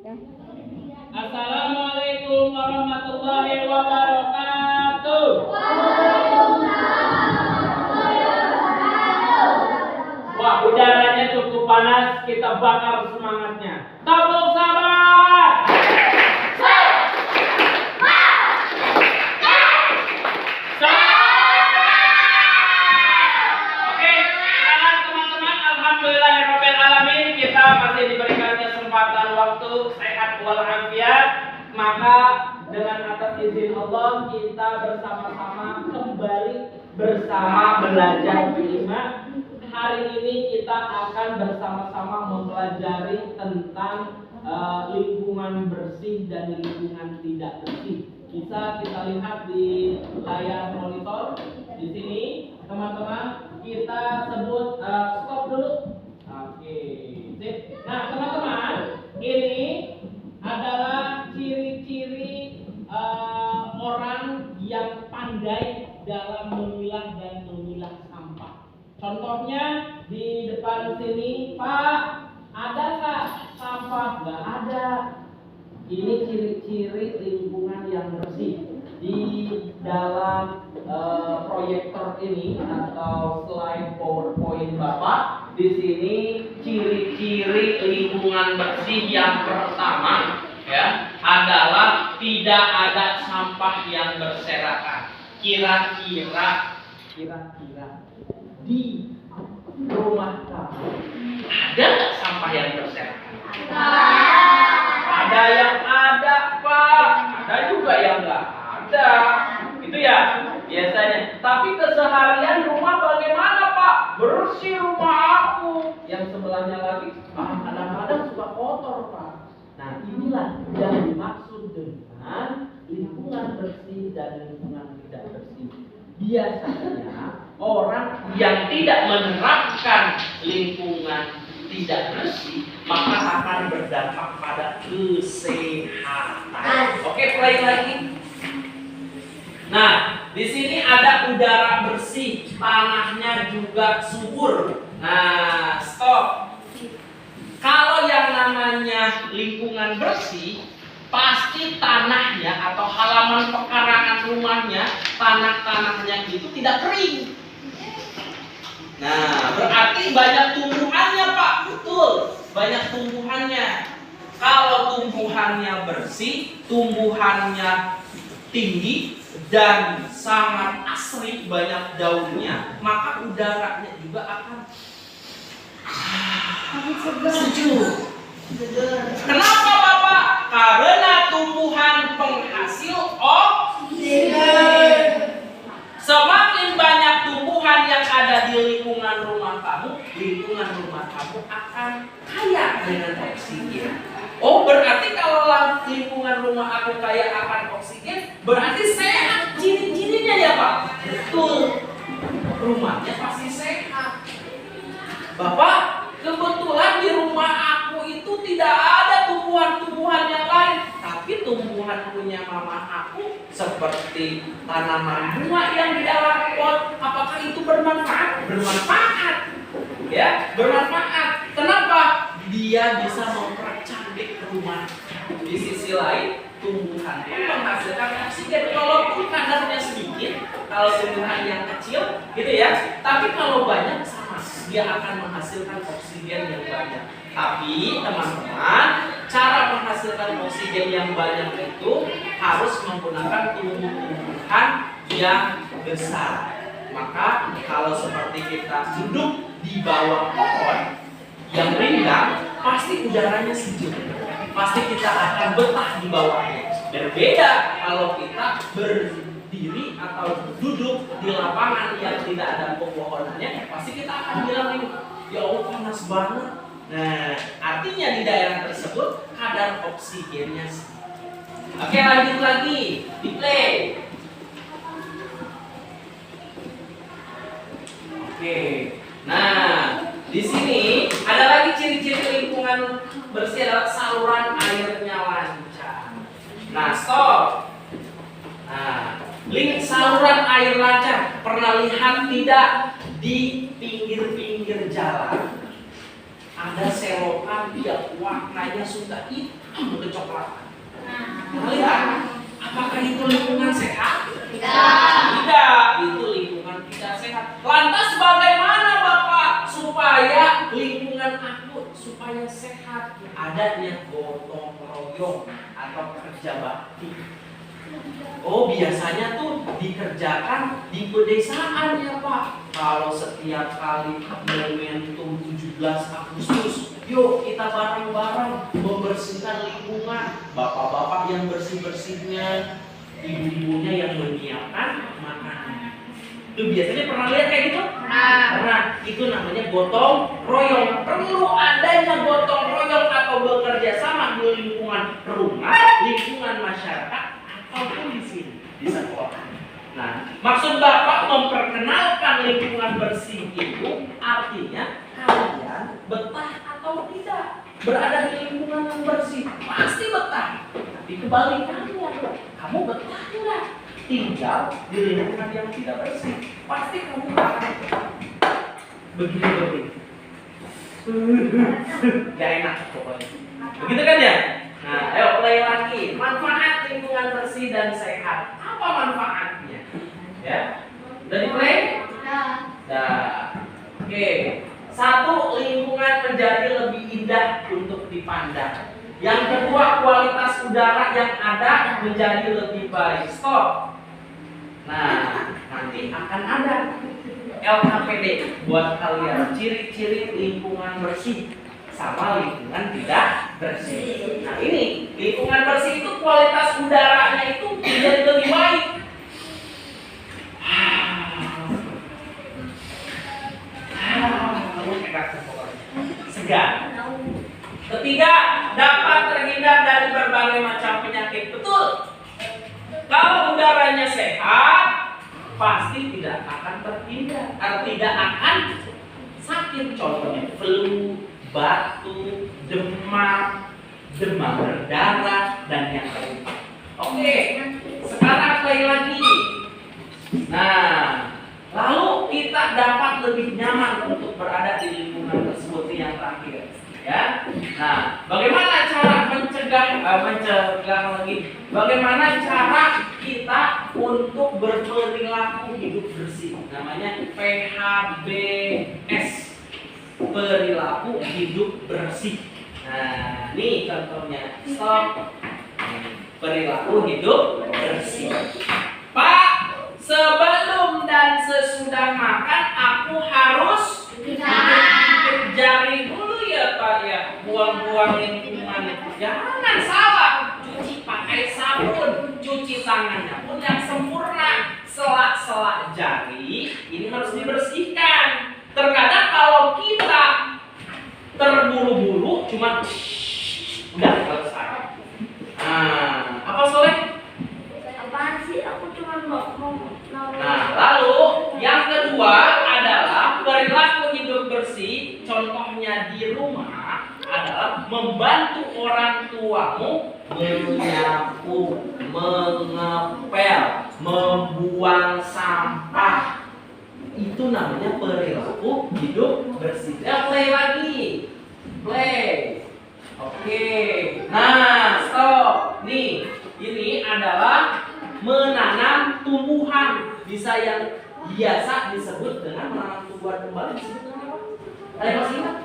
Assalamualaikum warahmatullahi wabarakatuh. Wah, udaranya cukup panas, kita bakar semangatnya. Tepuk sabar. Oke, sekarang teman-teman, alhamdulillahirobbilalamin, kita masih diberikan kesempatan waktu sehat walafiat. Maka dengan atas izin Allah kita bersama-sama kembali bersama belajar kelima. Hari ini kita akan bersama-sama mempelajari tentang lingkungan bersih dan lingkungan tidak bersih. Bisa kita lihat di layar monitor di sini, teman-teman. Kita sebut stop dulu. Oke, sip. Nah, teman-teman, ini adalah ciri-ciri orang yang pandai dalam memilah dan memilah sampah. Contohnya di depan sini, Pak, ada nggak sampah? Nggak ada. Ini ciri-ciri lingkungan yang bersih. Di dalam proyektor ini atau slide PowerPoint Bapak, di sini ciri-ciri lingkungan bersih yang pertama ya adalah tidak ada sampah yang berserakan. Kira-kira di rumah kamu ada nggak sampah yang berserakan? Ada yang ada, Pak. Ada juga yang nggak ada. Itu ya biasanya. Tapi keseharian rumah bagaimana, Pak? Bersih rumah aku. Yang sebelahnya lagi kadang-kadang suka kotor, Pak. Nah, inilah yang dimaksud dengan lingkungan bersih dan lingkungan tidak bersih. Biasanya orang yang tidak menerapkan lingkungan tidak bersih maka akan berdampak pada kesehatan. Oke, play lagi. Nah, di sini ada udara bersih, tanahnya juga subur. Nah, stop. Kalau yang namanya lingkungan bersih, pasti tanahnya atau halaman pekarangan rumahnya, tanah-tanahnya itu tidak kering. Nah, berarti banyak tumbuhannya, Pak. Betul, banyak tumbuhannya. Kalau tumbuhannya bersih, tumbuhannya tinggi dan sangat asri, banyak daunnya, maka udaranya juga akan sejuk. Kenapa, Bapak? Karena tumbuhan penghasil oksigen. Semakin banyak tumbuhan yang ada di lingkungan rumah kamu, lingkungan rumah kamu akan kaya dengan oksigen. Oh, berarti kalau lingkungan rumah aku kaya akan oksigen, berarti sehat ciri-cirinya ya, Pak? Betul. Rumahnya pasti sehat. Bapak, kebetulan di rumah aku itu tidak ada tumbuhan-tumbuhan yang lain, tapi tumbuhan punya mama aku seperti tanaman bunga yang di dalam pot. Apakah itu bermanfaat? Bermanfaat. Ya, bermanfaat. Kenapa? Dia bisa mempercantik rumah. Di sisi lain, tumbuhan pun menghasilkan oksigen walaupun kadarnya sedikit. Kalau tumbuhan yang kecil, gitu ya. Tapi kalau banyak sama, dia akan menghasilkan oksigen yang banyak. Tapi teman-teman, cara menghasilkan oksigen yang banyak itu harus menggunakan tumbuh-tumbuhan yang besar. Maka kalau seperti kita duduk di bawah pohon yang rindang, pasti udaranya sejuk. Pasti kita akan betah di bawahnya. Berbeda kalau kita berdiri atau duduk di lapangan yang tidak ada pepohonannya, pasti kita akan bilang ini, ya Allah panas banget. Nah, artinya di daerah tersebut kadar oksigennya sedikit. Oke, lanjut lagi, di play. Oke, nah di sini ada lagi ciri-ciri lingkungan bersih adalah saluran airnya lancar. Nah, stop. Nah, saluran air lancar pernah lihat tidak di pinggir-pinggir jalan? ada selokan yang warnanya sudah hitam kecoklatan. Lihat, apakah itu lingkungan sehat? Tidak, itu lingkungan tidak sehat. Lantas bagaimana Bapak supaya lingkungan aku supaya sehat? Adanya gotong royong atau kerja bakti. Oh, biasanya tuh dikerjakan di pedesaan ya Pak. Kalau setiap kali momentum 17 Agustus, yuk kita bareng-bareng membersihkan lingkungan. Bapak-bapak yang bersih-bersihnya, ibu-ibunya yang menyiapkan makanan. Itu biasanya pernah lihat kayak gitu? Pernah. Itu namanya gotong royong. Perlu adanya gotong royong atau bekerja sama di lingkungan rumah, lingkungan masyarakat, ataupun di sini di sekolah. Nah, maksud Bapak memperkenalkan lingkungan bersih itu artinya kalian betah atau tidak berada di lingkungan yang bersih. Pasti betah. Tapi kebalikannya, kamu betah tidak tinggal di lingkungan yang tidak bersih? Pasti kamu akan begitu. Gak enak pokoknya. Begitu kan ya? Nah, ayo play lagi. Manfaat lingkungan bersih dan sehat. Apa manfaatnya? Ya, udah di play? Nah, oke. Satu, lingkungan menjadi lebih indah untuk dipandang. Yang kedua, kualitas udara yang ada menjadi lebih baik. Stop. Nah, nanti akan ada LKPD buat kalian. Ciri-ciri lingkungan bersih sama lingkungan tidak bersih. Nah, ini lingkungan bersih itu kualitas udaranya itu menjadi lebih baik. Segar. Ketiga, dapat terhindar dari berbagai macam penyakit. Betul. Kalau udaranya sehat, pasti tidak akan terhindar atau tidak akan sakit. Contohnya flu, batuk, demam berdarah, dan yang lain. Oke, sekarang play lagi. Nah, lalu kita dapat lebih nyaman untuk berada di lingkungan tersebut yang terakhir. Ya, nah, bagaimana cara mencegah lagi? Bagaimana cara kita untuk berperilaku hidup bersih? Namanya PHBS, perilaku hidup bersih. Nah, ini contohnya. Stop. Perilaku hidup bersih. Pak, sebelum dan sesudah makan aku harus jari dulu ya Pak ya. Buang-buang lingkungan itu. Jangan salah. Cuci pakai sabun. Cuci tangannya pun yang sempurna. Sela-sela jari ini harus dibersihkan. Terkadang kalau kita terburu-buru cuma udah selesai. Nah, apa Soleh? Apaan sih? Aku cuma mau. Nah, lalu yang kedua adalah perilaku hidup bersih. Contohnya di rumah adalah membantu orang tuamu menyapu, mengepel, membuang sampah. Itu namanya perilaku hidup bersih. Ya, play lagi. Play. Oke. Nah, stop. Nih, ini adalah menanam tumbuhan. Bisa yang biasa disebut dengan menanam tumbuhan kembali disebut dengan apa? Kalian masih ingat?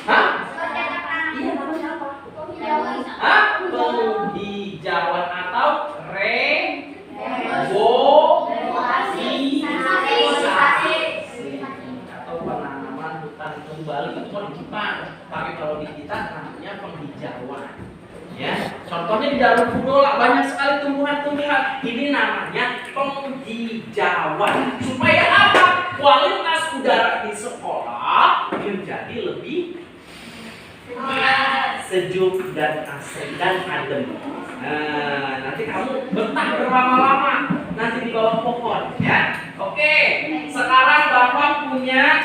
Hah? Iya, namanya apa? Hah? Penghijauan atau atau penanaman hutan kembali itu kan di Jepang. Tapi kalau di kita namanya penghijauan. Ya, contohnya di dalam Kudola banyak sekali tumbuhan-tumbuhan. Ini namanya penghijauan. Supaya apa? Kualitas udara di sekolah menjadi lebih sejuk dan asri dan adem. Nah, nanti kamu betah berlama-lama nanti di bawah pohon, ya. Oke, sekarang Bapak punya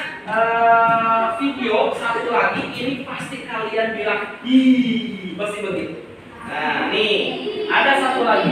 video satu lagi. Ini pasti kalian bilang, ih, pasti begitu. Nah, nih ada satu lagi.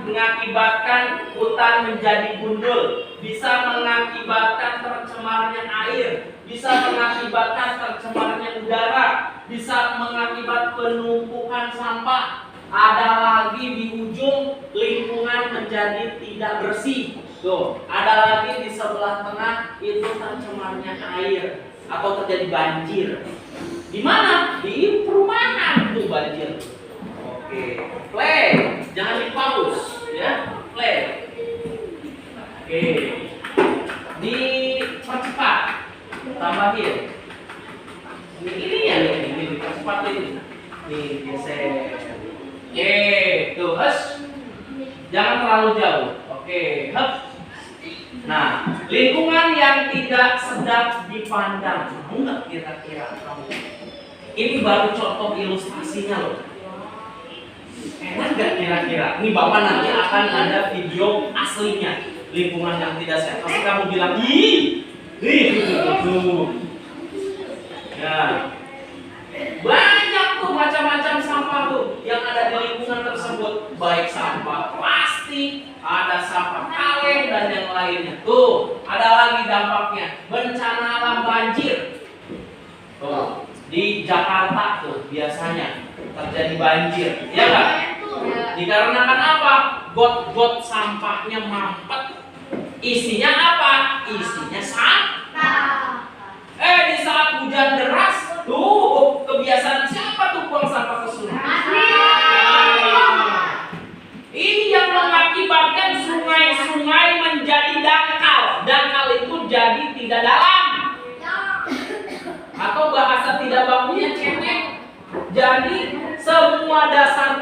mengakibatkan hutan menjadi gundul, bisa mengakibatkan tercemarnya air, bisa mengakibatkan tercemarnya udara, bisa mengakibatkan penumpukan sampah. Ada lagi di ujung lingkungan menjadi tidak bersih. Tuh, ada lagi di sebelah tengah itu tercemarnya air atau terjadi banjir. Di mana? Di perumahan tuh banjir. Oke, play, jangan di pause ya, play. Oke, dipercepat, tambahin. Ini ya ini dipercepat ini. Nih geser. Oke, tuh jangan terlalu jauh. Oke, Nah, lingkungan yang tidak sedap dipandang, mau nggak kira-kira kamu? Ini baru contoh ilustrasinya loh. Enak nggak kira-kira? Ini Bapak nanti akan ada video aslinya lingkungan yang tidak sehat. Pasti kamu bilang, ih, tuh. Ya, banyak tuh macam-macam sampah tuh yang ada di lingkungan tersebut, baik sampah plastik, ada sampah kaleng dan yang lainnya. Tuh, ada lagi dampaknya, bencana alam banjir. Tuh, di Jakarta tuh biasanya terjadi banjir, ya nggak? Dikarenakan apa? Got-got sampahnya mampet. Isinya apa? Isinya sampah. Di saat hujan deras, tuh kebiasaan siapa tuh buang sampah ke sungai? Ini yang mengakibatkan sungai-sungai menjadi dangkal. Dangkal itu jadi tidak dalam. Atau bahasa tidak bakunya cengeng. Jadi semua dasar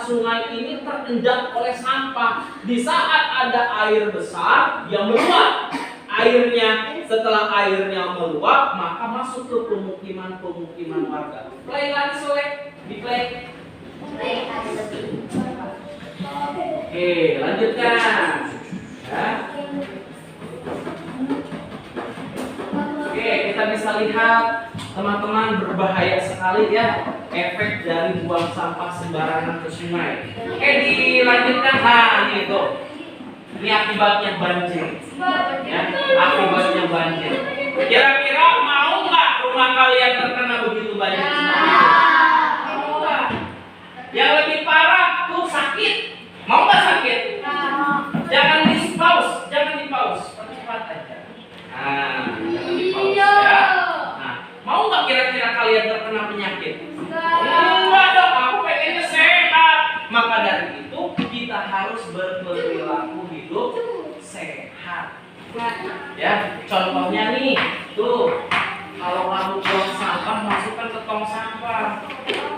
sungai ini terendam oleh sampah. Di saat ada air besar, dia meluap. Setelah airnya meluap, maka masuk ke pemukiman warga. Play lagi Soleh, di play. Oke, lanjutkan. Ya. Oke, kita bisa lihat teman-teman berbahaya sekali ya efek dari buang sampah sembarangan ke sungai. Oke, dilanjutkan. Nah, ini tuh. Ini akibatnya banjir. Ya, akibatnya banjir. Kira-kira mau nggak rumah kalian terkena begitu banjir? Mau nggak? Yang lebih parah tuh sakit. Mau nggak sakit? Jangan di pause, percepat aja. Nah, jangan di pause ya. Nah, mau nggak kira-kira kalian terkena penyakit? Enggak dong, aku pengennya sehat. Maka dari itu kita harus berperilaku hidup sehat. Ya, contohnya nih, tuh kalau kamu buang sampah, masukkan ke tong sampah.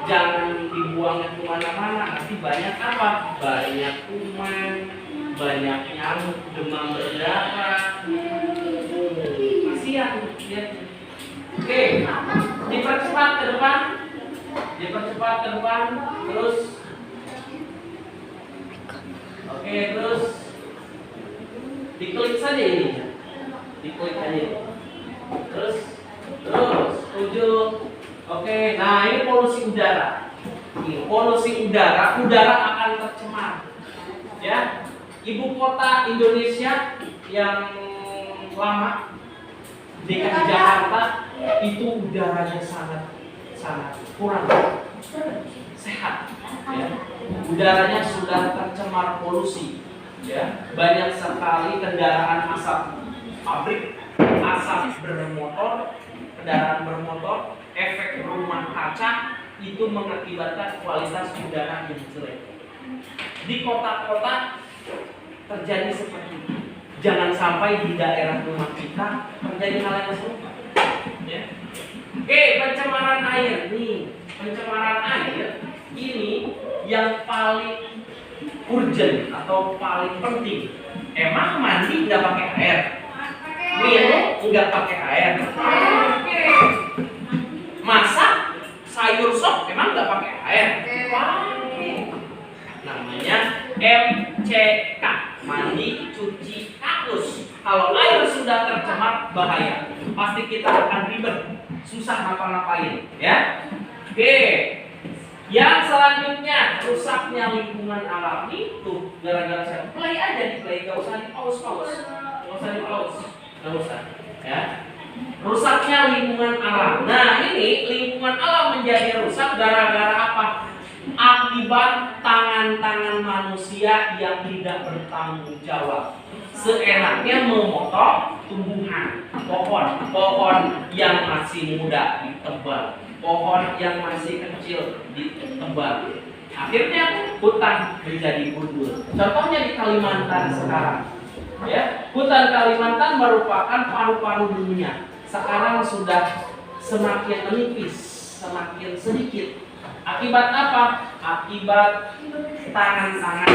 Jangan dibuangnya kemana-mana. Nanti banyak apa? Banyak kuman, banyak nyamuk, demam berdarah. Kasihan lihat. Oke, dipercepat ke depan, terus. Oke, terus diklik saja ini. Diklik aja. Terus ujung. Oke, nah ini polusi udara. Udara akan tercemar. Ya. Ibu kota Indonesia yang lama DKI Jakarta itu udaranya sangat kurang sehat. Ya. Udaranya sudah tercemar polusi. Ya, banyak sekali kendaraan asap pabrik, asap kendaraan bermotor, efek rumah kaca itu mengakibatkan kualitas udara yang jelek. Di kota-kota terjadi seperti itu. Jangan sampai di daerah rumah kita terjadi hal yang serupa. Ya. Oke, pencemaran air nih. Pencemaran air ini yang paling urgent atau paling penting. Emang mandi nggak pakai air? Minum nggak pakai air? Masak sayur sop emang nggak pakai air? Pakai. Namanya MCK, mandi cuci kakus. Kalau air sudah tercemar bahaya. Pasti kita akan ribet, susah ngapa-ngapain, ya. Oke. Yang selanjutnya, rusaknya lingkungan alam. Itu gara-gara saya play aja di play, gak usah di pause, gak usah di pause, gak usah. Ya, rusaknya lingkungan alam. Nah ini lingkungan alam menjadi rusak gara-gara apa? Akibat tangan-tangan manusia yang tidak bertanggung jawab. Seenaknya memotong tumbuhan, pohon yang masih muda ditebang, pohon yang masih kecil ditebang. Akhirnya hutan menjadi gundul. Contohnya di Kalimantan sekarang. Ya, hutan Kalimantan merupakan paru-paru dunia. Sekarang sudah semakin menipis, semakin sedikit. Akibat apa? Akibat tangan-tangan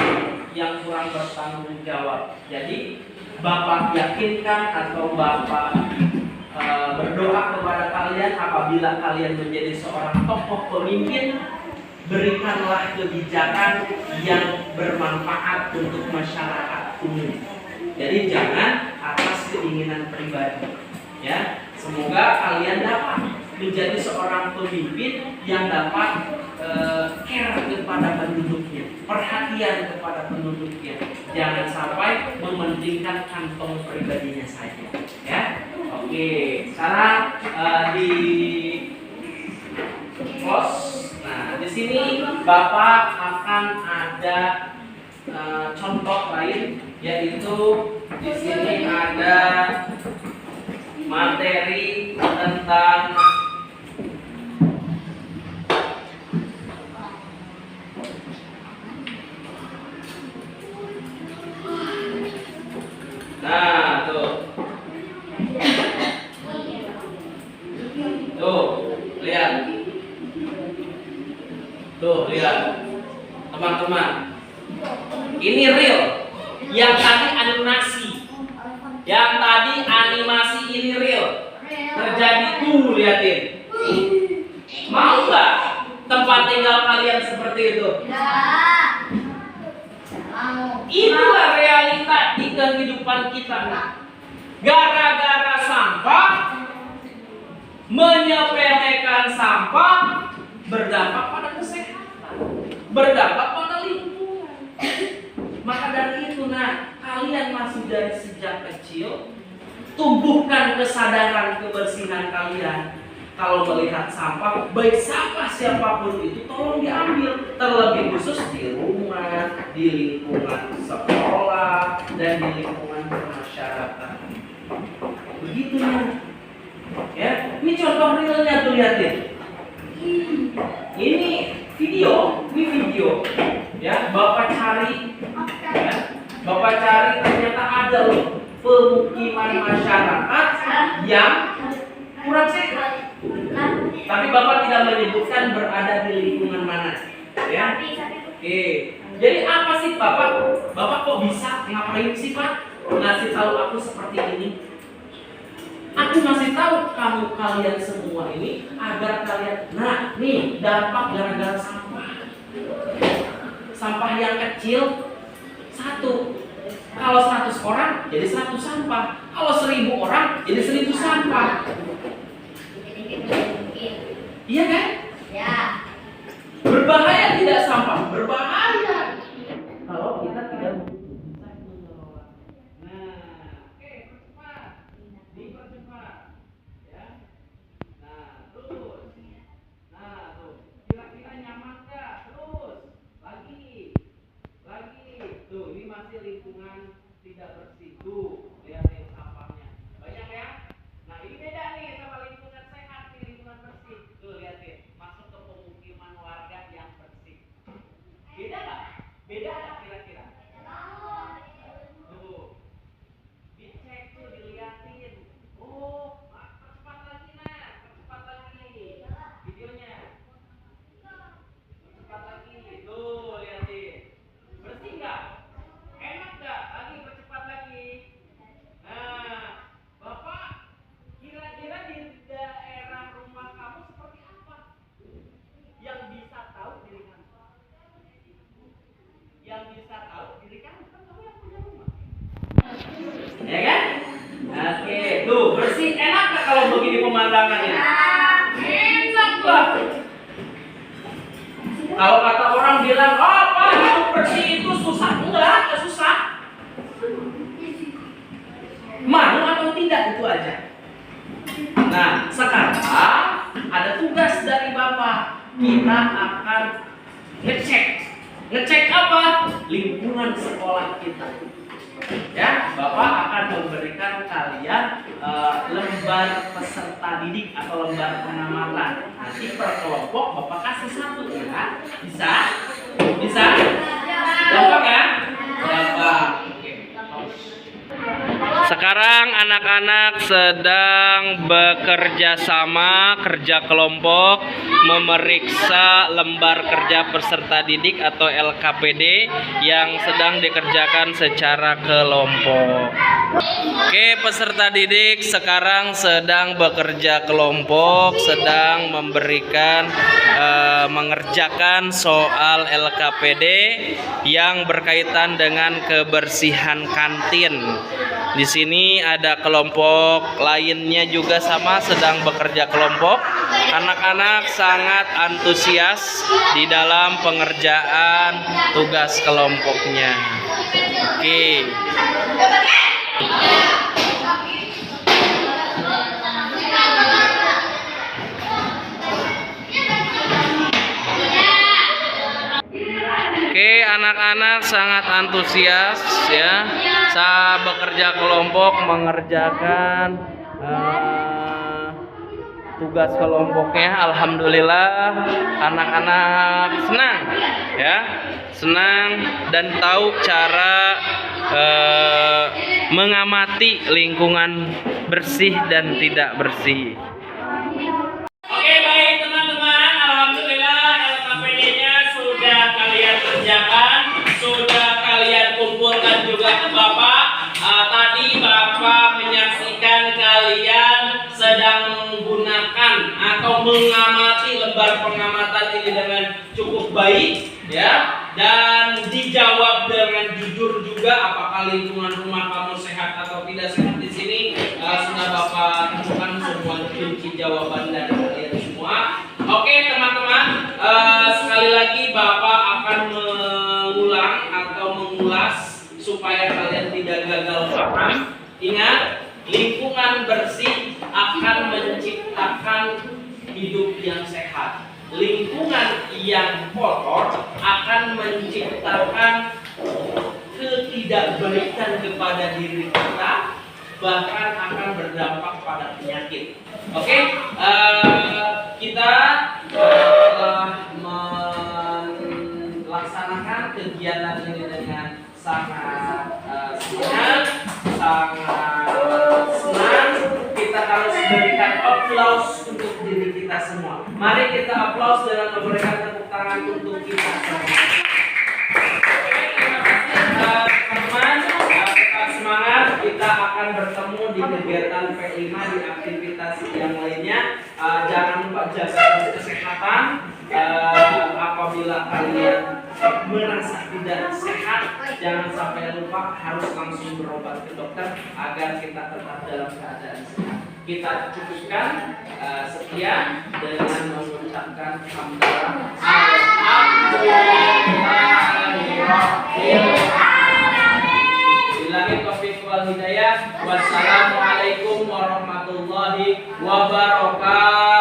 yang kurang bertanggung jawab. Jadi Bapak yakinkan atau Bapak berdoa kepada kalian apabila kalian menjadi seorang tokoh pemimpin, berikanlah kebijakan yang bermanfaat untuk masyarakat umum. Jadi jangan atas keinginan pribadi. Ya, semoga kalian dapat menjadi seorang pemimpin yang dapat care kepada penduduknya, perhatian kepada penduduknya. Jangan sampai mementingkan kantong pribadinya saja. Ya, oke. Sekarang di close. Nah, di sini Bapak akan ada contoh lain, yaitu di sini ada materi tentang nah tuh lihat teman-teman, ini real. Yang tadi animasi ini real terjadi. Tuh liatin, mau nggak tempat tinggal kalian seperti itu? Itulah realita di kehidupan kita. Gara-gara sampah, menyepelekan sampah, berdampak pada kesehatan, berdampak pada lingkungan. Maka dari itu, kalian masih dari sejak kecil tumbuhkan kesadaran kebersihan kalian. Kalau melihat sampah, baik sampah siapapun itu, tolong diambil. Terlebih khusus di rumah, di lingkungan sekolah, dan di lingkungan bermasyarakat. Begitu ya. Ini contoh realnya tuh, lihatin. Ini video. Ya, Bapak cari. Ya, Bapak cari, ternyata ada loh pemukiman masyarakat yang kurang sehat. Tapi Bapak tidak menyebutkan berada di lingkungan mana. Ya. Oke. Jadi apa sih Bapak? Bapak kok bisa ngapain sih Pak? Ngasih tahu aku seperti ini. Aku masih tahu kalian semua ini agar kalian, nih dampak gara-gara sampah. Sampah yang kecil 1. Kalau 100 orang jadi 100 sampah. Kalau 1000 orang jadi 1000 sampah. Iya kan? Ya. Berbahaya tidak sampah? Berbahaya. Kalau kita tidak bisa mengelola. Oke, percepat. Dipercepat. Ya. Terus. Tuh. Kira-kira nyaman nggak? Terus. Lagi. Tuh, ini masih lingkungan tidak bersih. Tuh, lihatin sampahnya. Banyak ya? Nah, ini beda nih sama lingkungan sehat, nih lingkungan bersih. Tuh, lihatin. Masuk ke pemukiman warga yang bersih. Beda nggak? Beda nggak kira-kira? Tuh. Dicek tuh, dilihatin. Oh, percepat lagi percepat lagi. Videonya. Percepat lagi. Tuh, lihatin. Bersih nggak? Enak nggak? Lagi percepat lagi. Bapak, kira-kira di daerah rumah kamu seperti apa? Yang bisa tahu diri kamu. Yang bisa tahu diri kamu, kan kamu yang punya rumah. Ya kan? Oke, tuh bersih. Enak nggak kalau begini pemandangannya? Enak lah. Kalau kata orang bilang, oh apa hidup bersih itu susah, enggak susah. Mau atau tidak itu aja. Nah, sekarang ada tugas dari Bapak. Kita akan ngecek apa? Lingkungan sekolah kita. Ya, Bapak akan memberikan kalian lembar peserta didik atau lembar pengamatan. Nanti per kelompok Bapak kasih satu ya. Bisa? Bisa? Gampang ya? Gampang. Oke. Sekarang anak-anak sedang bekerja sama, kerja kelompok, memeriksa lembar kerja peserta didik atau LKPD yang sedang dikerjakan secara kelompok. Oke, peserta didik sekarang sedang bekerja kelompok, sedang mengerjakan soal LKPD yang berkaitan dengan kebersihan kantin. Di sini ada kelompok lainnya juga sama sedang bekerja kelompok. Anak-anak sangat antusias di dalam pengerjaan tugas kelompoknya. Oke. Oke, anak-anak sangat antusias ya. Saat bekerja kelompok mengerjakan tugas kelompoknya. Alhamdulillah anak-anak senang ya. Senang dan tahu cara mengamati lingkungan bersih dan tidak bersih. Oke, baik teman-teman, alhamdulillah LKPD-nya sudah kalian kerjakan, sudah kalian kumpulkan juga ke Bapak. Tadi Bapak menyaksikan kalian sedang menggunakan atau mengamati lembar pengamatan ini dengan cukup baik ya, dan dijawab dengan jujur juga apakah lingkungan rumah kamu sehat atau tidak sehat. Di sini sudah Bapak temukan semua kunci jawaban dari kalian semua. Oke teman-teman, sekali lagi Bapak akan mengulang atau mengulas supaya kalian tidak gagal paham. Ingat, lingkungan bersih akan menciptakan hidup yang sehat. Lingkungan yang kotor akan menciptakan ketidakbaikan kepada diri kita, bahkan akan berdampak pada penyakit. Oke, kita telah melaksanakan kegiatan ini dengan sangat sangat senang. Kita harus berikan aplaus untuk diri kita semua. Mari kita aplaus dengan memberikan tepuk tangan untuk kita semua. Terima kasih teman-teman. Tetap semangat. Kita akan bertemu di kegiatan P5 di aktivitas yang lainnya. Jangan lupa jaga kesehatan. Apabila kalian merasa tidak sehat, jangan sampai lupa harus langsung berobat ke dokter agar kita tetap dalam keadaan sehat. Kita cukupkan sekian dengan mengucapkan hamdalah. Billahi taufiq wal hidayah. Wassalamualaikum warahmatullahi wabarakatuh.